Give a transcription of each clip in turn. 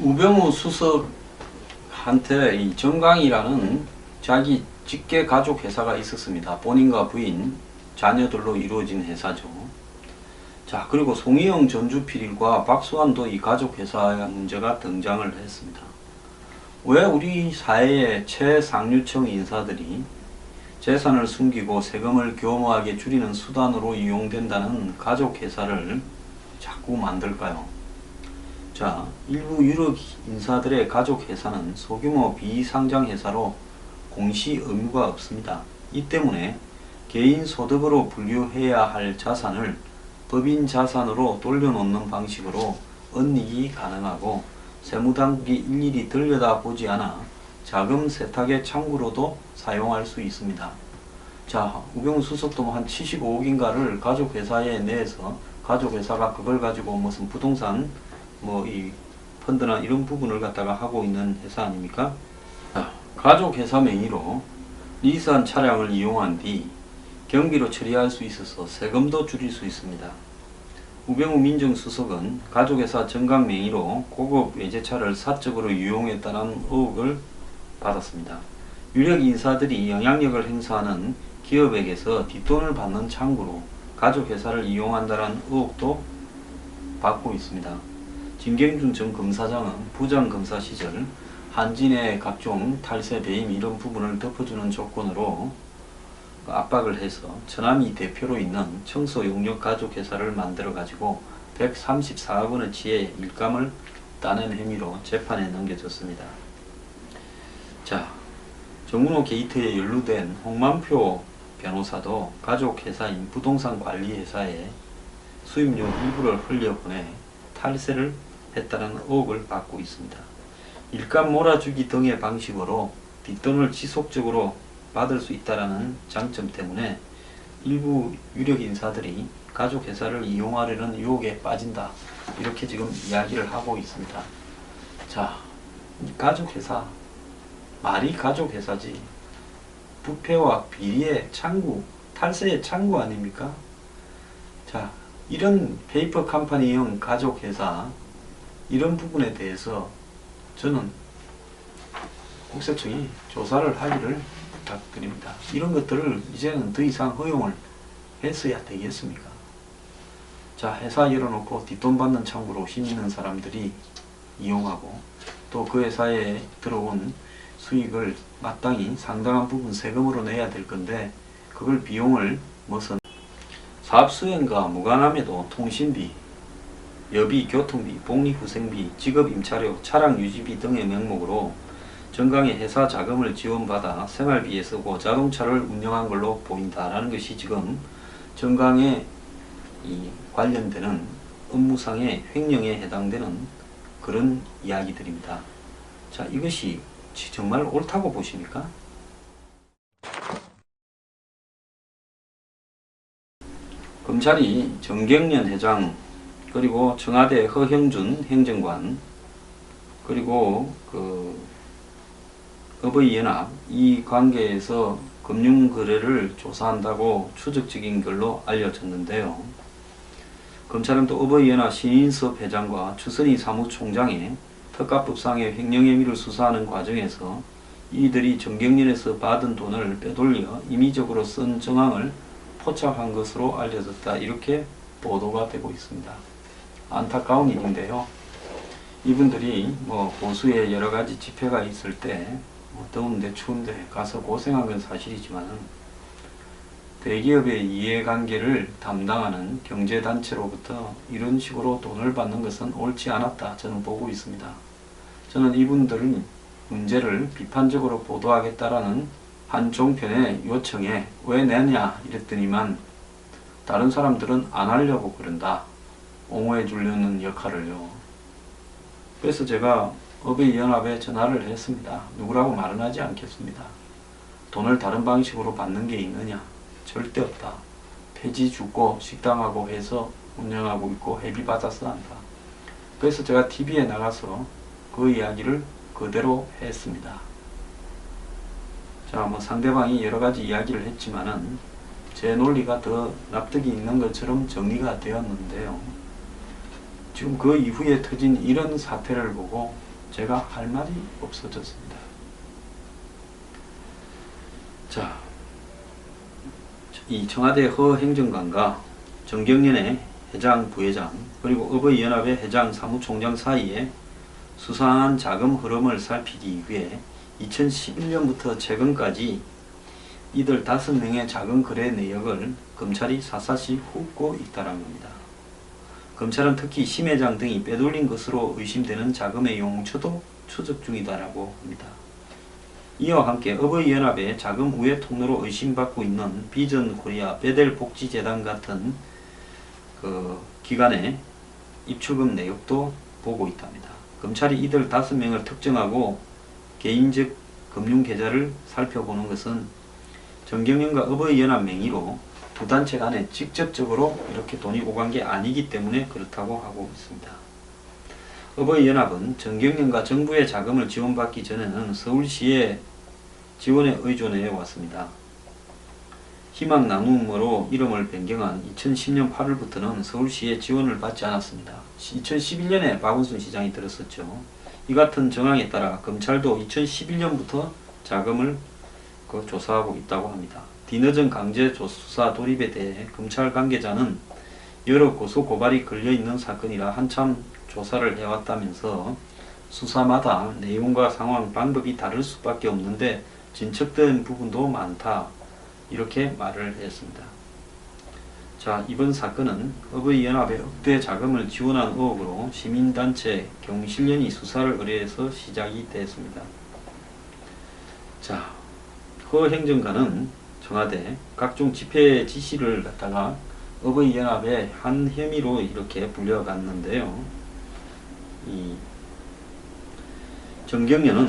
우병우 수석한테 이 정강이라는 자기 직계 가족 회사가 있었습니다. 본인과 부인, 자녀들로 이루어진 회사죠. 자, 그리고 송희영 전주필과 박수환도 이 가족 회사의 문제가 등장을 했습니다. 왜 우리 사회의 최상류층 인사들이 재산을 숨기고 세금을 교모하게 줄이는 수단으로 이용된다는 가족 회사를 자꾸 만들까요? 자, 일부 유력 인사들의 가족 회사는 소규모 비상장 회사로 공시 의무가 없습니다. 이 때문에 개인 소득으로 분류해야 할 자산을 법인 자산으로 돌려놓는 방식으로 은닉이 가능하고 세무당국이 일일이 들여다보지 않아 자금 세탁의 창구로도 사용할 수 있습니다. 자, 우병우 수석도 한 75억인가를 가족회사에 내서 가족회사가 그걸 가지고 무슨 부동산 이 펀드나 이런 부분을 갖다가 하고 있는 회사 아닙니까? 자, 가족회사 명의로 리스한 차량을 이용한 뒤 경비로 처리할 수 있어서 세금도 줄일 수 있습니다. 우병우 민정수석은 가족회사 정강 명의로 고급 외제차를 사적으로 이용했다는 의혹을 받았습니다. 유력 인사들이 영향력을 행사하는 기업에게서 뒷돈을 받는 창구로 가족회사를 이용한다는 의혹도 받고 있습니다. 진경준 전 검사장은 부장검사 시절 한진의 각종 탈세 배임 이런 부분을 덮어주는 조건으로 압박을 해서 처남이 대표로 있는 청소용역 가족회사를 만들어 가지고 134억 원어치의 일감을 따낸 혐의로 재판에 넘겨졌습니다. 자, 정문호 게이트에 연루된 홍만표 변호사도 가족회사인 부동산관리회사에 수입료 일부를 흘려보내 탈세를 했다는 의혹을 받고 있습니다. 일감 몰아주기 등의 방식으로 뒷돈을 지속적으로 받을 수 있다는 장점 때문에 일부 유력 인사들이 가족회사를 이용하려는 유혹에 빠진다. 이렇게 지금 이야기를 하고 있습니다. 자, 가족회사, 말이 가족회사지. 부패와 비리의 창구, 탈세의 창구 아닙니까? 자, 이런 페이퍼 컴퍼니형 가족회사, 이런 부분에 대해서 저는 국세청이 조사를 하기를 부탁드립니다. 이런 것들을 이제는 더 이상 허용을 했어야 되겠습니까? 자, 회사 열어놓고 뒷돈 받는 창구로 힘 있는 사람들이 이용하고 또 그 회사에 들어온 수익을 마땅히 상당한 부분 세금으로 내야 될 건데 그걸 비용을 무슨 사업 수행과 무관함에도 통신비, 여비, 교통비, 복리후생비, 직업임차료, 차량 유지비 등의 명목으로 정강의 회사 자금을 지원받아 생활비에 쓰고 자동차를 운영한 걸로 보인다라는 것이 지금 정강에 관련되는 업무상의 횡령에 해당되는 그런 이야기들입니다. 자, 이것이 정말 옳다고 보십니까? 검찰이 정경련 회장 그리고 청와대 허형준 행정관 그리고 어버이연합 이 관계에서 금융거래를 조사한다고 추적적인 걸로 알려졌는데요. 검찰은 또 어버이연합 신인섭 회장과 추선희 사무총장의 특가법상의 횡령 혐의를 수사하는 과정에서 이들이 정경련에서 받은 돈을 빼돌려 임의적으로 쓴 정황을 포착한 것으로 알려졌다. 이렇게 보도가 되고 있습니다. 안타까운 일인데요. 이분들이 보수의 여러가지 집회가 있을 때 더운데 추운데 가서 고생한 건 사실이지만 대기업의 이해관계를 담당하는 경제단체로부터 이런 식으로 돈을 받는 것은 옳지 않았다. 저는 보고 있습니다. 저는 이분들은 문제를 비판적으로 보도하겠다라는 한 종편의 요청에 왜 내냐 이랬더니만 다른 사람들은 안 하려고 그런다. 옹호해 주려는 역할을요. 그래서 제가 어버이연합에 전화를 했습니다. 누구라고 말은 하지 않겠습니다. 돈을 다른 방식으로 받는 게 있느냐? 절대 없다. 폐지 죽고 식당하고 해서 운영하고 있고 회비 받아서 한다. 그래서 제가 TV에 나가서 그 이야기를 그대로 했습니다. 자, 상대방이 여러 가지 이야기를 했지만은 제 논리가 더 납득이 있는 것처럼 정리가 되었는데요. 지금 그 이후에 터진 이런 사태를 보고 제가 할 말이 없어졌습니다. 자, 이 청와대 허 행정관과 정경련의 회장, 부회장, 그리고 어버이연합의 회장, 사무총장 사이에 수상한 자금 흐름을 살피기 위해 2011년부터 최근까지 이들 5명의 자금 거래 내역을 검찰이 샅샅이 훑고 있다는 겁니다. 검찰은 특히 심 회장 등이 빼돌린 것으로 의심되는 자금의 용처도 추적 중이다라고 합니다. 이와 함께 어버이연합의 자금 우회 통로로 의심받고 있는 비전 코리아, 베델 복지재단 같은 기관의 입출금 내역도 보고 있답니다. 검찰이 이들 5명을 특정하고 개인적 금융계좌를 살펴보는 것은 정경련과 어버이연합 명의로 두 단체 간에 직접적으로 이렇게 돈이 오간 게 아니기 때문에 그렇다고 하고 있습니다. 어버이연합은 정경련과 정부의 자금을 지원받기 전에는 서울시의 지원에 의존해 왔습니다. 희망 나눔으로 이름을 변경한 2010년 8월부터는 서울시의 지원을 받지 않았습니다. 2011년에 박원순 시장이 들었었죠. 이 같은 정황에 따라 검찰도 2011년부터 자금을 조사하고 있다고 합니다. 뒤늦은 강제 수사 돌입에 대해 검찰 관계자는 여러 고소 고발이 걸려있는 사건이라 한참 조사를 해왔다면서 수사마다 내용과 상황, 방법이 다를 수밖에 없는데 진척된 부분도 많다, 이렇게 말을 했습니다. 자, 이번 사건은 어버이연합의 억대 자금을 지원한 의혹으로 시민단체 경실련이 수사를 의뢰해서 시작이 됐습니다. 자, 허 행정관은 청와대 각종 집회 지시를 갖다가 어버이연합의 한 혐의로 이렇게 불려갔는데요. 이 정경련은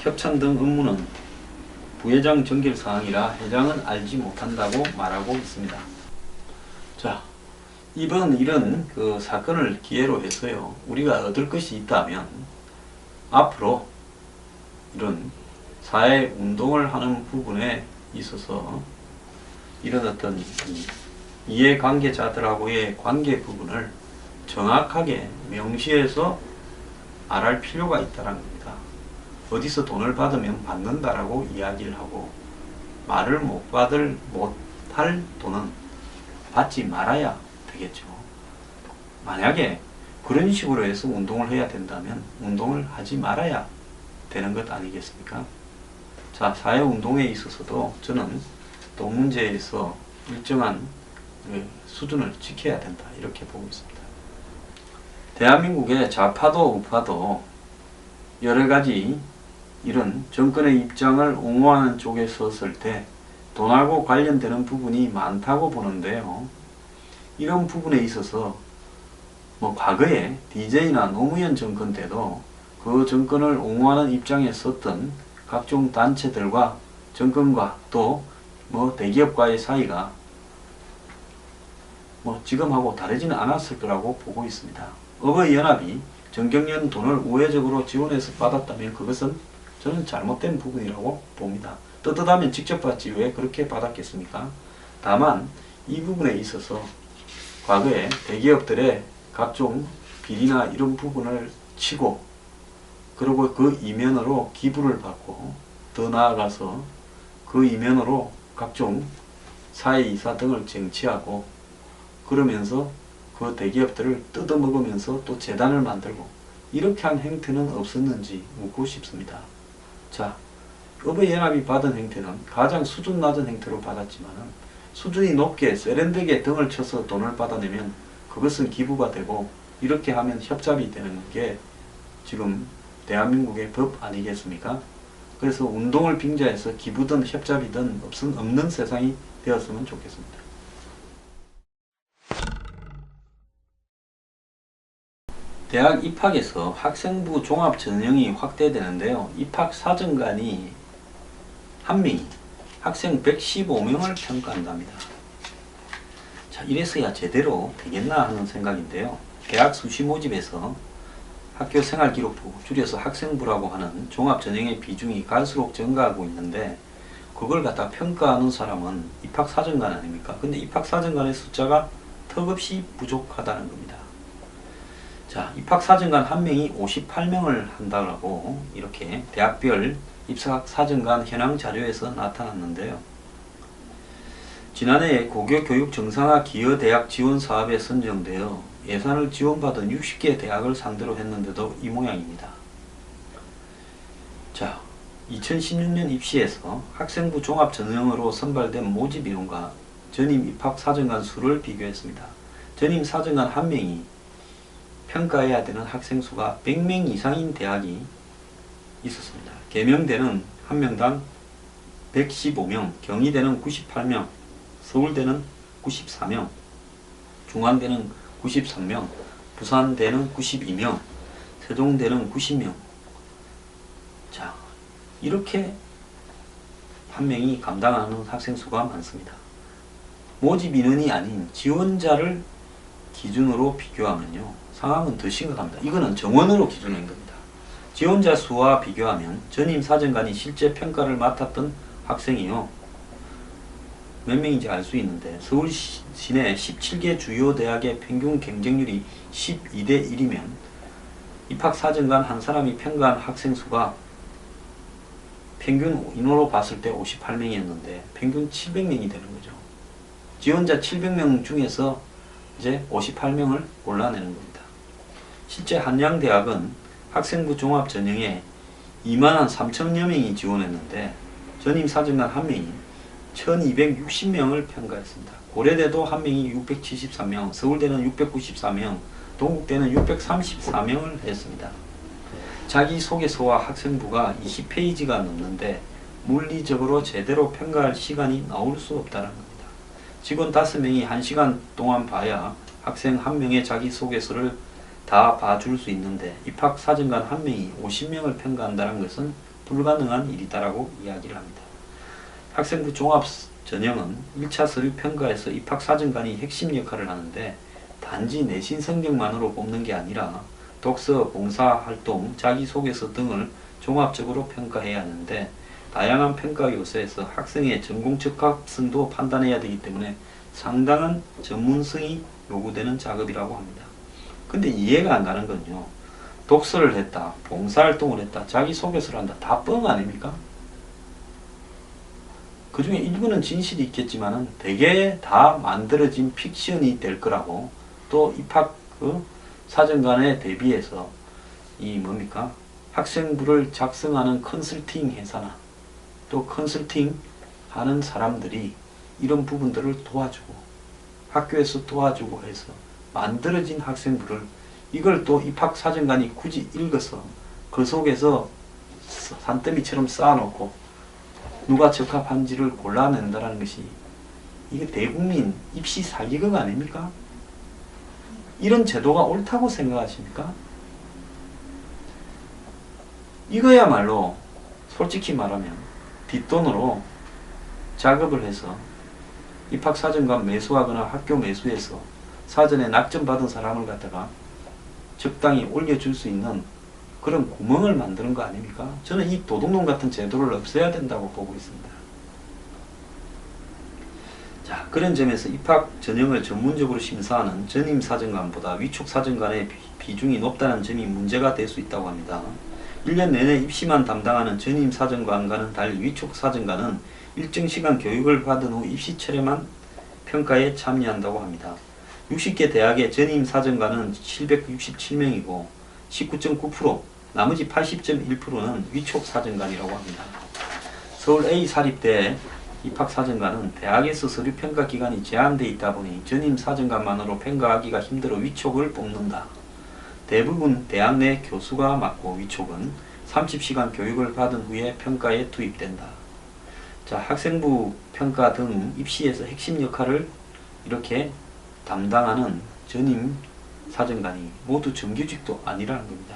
협찬 등 업무는 부회장 정결 사항이라 회장은 알지 못한다고 말하고 있습니다. 자, 이번 이런 사건을 기회로 해서요, 우리가 얻을 것이 있다면 앞으로 이런 사회 운동을 하는 부분에 있어서 이런 어떤 이해관계자들하고의 관계 부분을 정확하게 명시해서 말할 필요가 있다는 겁니다. 어디서 돈을 받으면 받는다라고 이야기를 하고, 말을 못할 돈은 받지 말아야 되겠죠. 만약에 그런 식으로 해서 운동을 해야 된다면 운동을 하지 말아야 되는 것 아니겠습니까? 자, 사회운동에 있어서도 저는 돈 문제에서 일정한 수준을 지켜야 된다, 이렇게 보고 있습니다. 대한민국의 좌파도 우파도 여러가지 이런 정권의 입장을 옹호하는 쪽에 섰을 때 돈하고 관련되는 부분이 많다고 보는데요. 이런 부분에 있어서 과거에 DJ나 노무현 정권 때도 그 정권을 옹호하는 입장에 섰던 각종 단체들과 정권과 또 대기업과의 사이가 지금하고 다르지는 않았을 거라고 보고 있습니다. 어버이연합이 정경련 돈을 우회적으로 지원해서 받았다면 그것은 저는 잘못된 부분이라고 봅니다. 떳떳하면 직접 받지 왜 그렇게 받았겠습니까? 다만 이 부분에 있어서 과거에 대기업들의 각종 비리나 이런 부분을 치고, 그리고 그 이면으로 기부를 받고, 더 나아가서 그 이면으로 각종 사회이사 등을 쟁취하고, 그러면서 그 대기업들을 뜯어먹으면서 또 재단을 만들고, 이렇게 한 행태는 없었는지 묻고 싶습니다. 자, 어버이연합이 받은 행태는 가장 수준 낮은 행태로 받았지만 수준이 높게 세련되게 등을 쳐서 돈을 받아내면 그것은 기부가 되고, 이렇게 하면 협잡이 되는 게 지금 대한민국의 법 아니겠습니까? 그래서 운동을 빙자해서 기부든 협잡이든 없는 세상이 되었으면 좋겠습니다. 대학 입학에서 학생부 종합 전형이 확대되는데요. 입학 사정관이 한 명이 학생 115명을 평가한답니다. 자, 이래서야 제대로 되겠나 하는 생각인데요. 대학 수시 모집에서 학교생활기록부, 줄여서 학생부라고 하는 종합전형의 비중이 갈수록 증가하고 있는데, 그걸 갖다 평가하는 사람은 입학사정관 아닙니까? 근데 입학사정관의 숫자가 턱없이 부족하다는 겁니다. 자, 입학사정관 1명이 58명을 한다고 이렇게 대학별 입학사정관 현황 자료에서 나타났는데요. 지난해 고교교육 정상화 기여대학 지원사업에 선정되어 예산을 지원받은 60개 대학을 상대로 했는데도 이 모양입니다. 자, 2016년 입시에서 학생부 종합전형으로 선발된 모집인원과 전임 입학사정관 수를 비교했습니다. 전임 사정관 1명이 평가해야 되는 학생 수가 100명 이상인 대학이 있었습니다. 개명대는 한 명당 115명, 경희대는 98명, 서울대는 94명, 중앙대는 93명, 부산대는 92명, 세종대는 90명. 자, 이렇게 한 명이 감당하는 학생 수가 많습니다. 모집 인원이 아닌 지원자를 기준으로 비교하면요, 상황은 더 심각합니다. 이거는 정원으로 기준한 겁니다. 지원자 수와 비교하면 전임 사정관이 실제 평가를 맡았던 학생이요, 몇 명인지 알 수 있는데 서울 시내 17개 주요 대학의 평균 경쟁률이 12대 1이면 입학사정관 한 사람이 평가한 학생 수가 평균 인원으로 봤을 때 58명이었는데 평균 700명이 되는 거죠. 지원자 700명 중에서 이제 58명을 골라내는 겁니다. 실제 한양대학은 학생부 종합 전형에 2만 3천여 명이 지원했는데 전임 사정관 한 명이 1260명을 평가했습니다. 고려대도 한 명이 673명, 서울대는 694명, 동국대는 634명을 했습니다. 자기소개서와 학생부가 20페이지가 넘는데 물리적으로 제대로 평가할 시간이 나올 수 없다는 겁니다. 직원 5명이 1시간 동안 봐야 학생 1명의 자기소개서를 다 봐줄 수 있는데 입학사정관 1명이 50명을 평가한다는 것은 불가능한 일이다라고 이야기를 합니다. 학생부 종합전형은 1차 서류 평가에서 입학사정관이 핵심 역할을 하는데 단지 내신 성적만으로 뽑는 게 아니라 독서, 봉사활동, 자기소개서 등을 종합적으로 평가해야 하는데 다양한 평가 요소에서 학생의 전공 적합성도 판단해야 되기 때문에 상당한 전문성이 요구되는 작업이라고 합니다. 근데 이해가 안 가는 건요, 독서를 했다, 봉사활동을 했다, 자기소개서를 한다, 다 뻥 아닙니까? 그 중에 일부는 진실이 있겠지만은 대개 다 만들어진 픽션이 될 거라고, 또 입학 사정관에 대비해서 이 뭡니까? 학생부를 작성하는 컨설팅 회사나 또 컨설팅 하는 사람들이 이런 부분들을 도와주고 학교에서 도와주고 해서 만들어진 학생부를 이걸 또 입학사정관이 굳이 읽어서 그 속에서 산더미처럼 쌓아놓고 누가 적합한지를 골라낸다는 것이 이게 대국민 입시 사기극 아닙니까? 이런 제도가 옳다고 생각하십니까? 이거야말로 솔직히 말하면 뒷돈으로 작업을 해서 입학사정관 매수하거나 학교 매수해서 사전에 낙점받은 사람을 갖다가 적당히 올려줄 수 있는 그런 구멍을 만드는 거 아닙니까? 저는 이 도둑놈 같은 제도를 없애야 된다고 보고 있습니다. 자, 그런 점에서 입학 전형을 전문적으로 심사하는 전임 사정관보다 위촉 사정관의 비중이 높다는 점이 문제가 될 수 있다고 합니다. 1년 내내 입시만 담당하는 전임 사정관과는 달리 위촉 사정관은 일정 시간 교육을 받은 후 입시 철회만 평가에 참여한다고 합니다. 60개 대학의 전임 사정관은 767명이고 19.9%, 나머지 80.1%는 위촉 사정관이라고 합니다. 서울 A 사립대 입학사정관은 대학에서 서류평가 기간이 제한되어 있다 보니 전임 사정관만으로 평가하기가 힘들어 위촉을 뽑는다. 대부분 대학 내 교수가 맡고 위촉은 30시간 교육을 받은 후에 평가에 투입된다. 자, 학생부 평가 등 입시에서 핵심 역할을 이렇게 담당하는 전임 사정관이 모두 정규직도 아니라는 겁니다.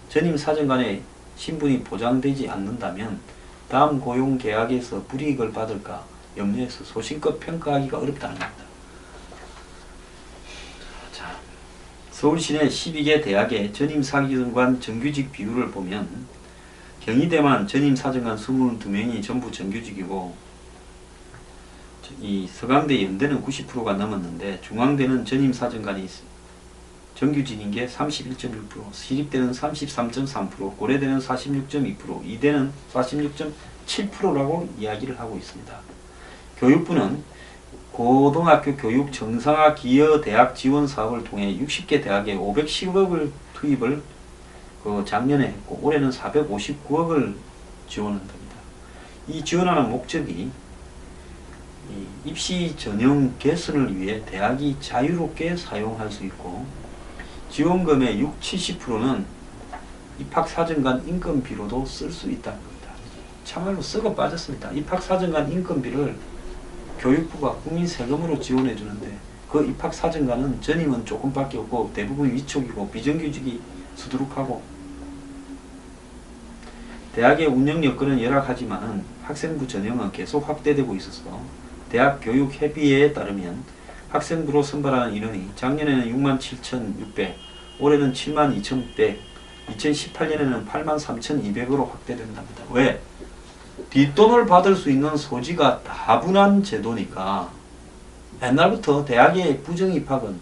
전임 사정관의 신분이 보장되지 않는다면 다음 고용계약에서 불이익을 받을까 염려해서 소신껏 평가하기가 어렵다는 겁니다. 자, 서울 시내 12개 대학의 전임 사정관 정규직 비율을 보면 경희대만 전임 사정관 22명이 전부 정규직이고 이 서강대 연대는 90%가 넘었는데 중앙대는 전임 사정관이 정규직인 게 31.6%, 시립대는 33.3%, 고려대는 46.2%, 이대는 46.7%라고 이야기를 하고 있습니다. 교육부는 고등학교 교육 정상화 기여 대학 지원 사업을 통해 60개 대학에 510억을 투입을 작년에 했고 올해는 459억을 지원한답니다. 이 지원하는 목적이 입시 전형 개선을 위해 대학이 자유롭게 사용할 수 있고 지원금의 60~70%는 입학사정관 인건비로도 쓸 수 있다는 겁니다. 참말로 썩어 빠졌습니다. 입학사정관 인건비를 교육부가 국민 세금으로 지원해 주는데 그 입학사정관은 전임은 조금밖에 없고 대부분 위촉이고 비정규직이 수두룩하고 대학의 운영 여건은 열악하지만 학생부 전형은 계속 확대되고 있어서 대학교육협의회에 따르면 학생부로 선발하는 인원이 작년에는 67,600, 올해는 72,100, 2018년에는 83,200으로 확대된답니다. 왜? 뒷돈을 받을 수 있는 소지가 다분한 제도니까. 옛날부터 대학의 부정입학은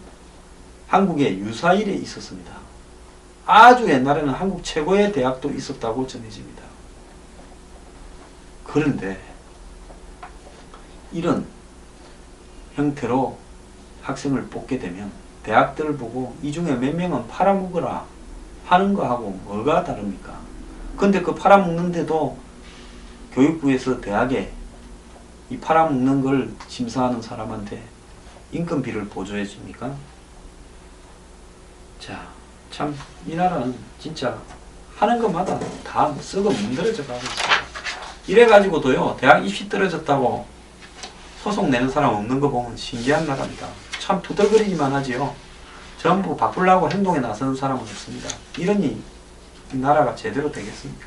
한국의 유사일에 있었습니다. 아주 옛날에는 한국 최고의 대학도 있었다고 전해집니다. 그런데 이런 형태로 학생을 뽑게 되면 대학들을 보고 이 중에 몇 명은 팔아먹으라 하는 거하고 뭐가 다릅니까? 근데 그 팔아먹는데도 교육부에서 대학에 이 팔아먹는 걸 심사하는 사람한테 인건비를 보조해 줍니까? 자, 참 이 나라는 진짜 하는 것마다 다 썩어 문드러져 가고 있어요. 이래가지고도요 대학 입시 떨어졌다고 소송 내는 사람 없는 거 보면 신기한 나라입니다. 참 투덜거리기만 하지요. 전부 바꾸려고 행동에 나서는 사람은 없습니다. 이러니 이 나라가 제대로 되겠습니까?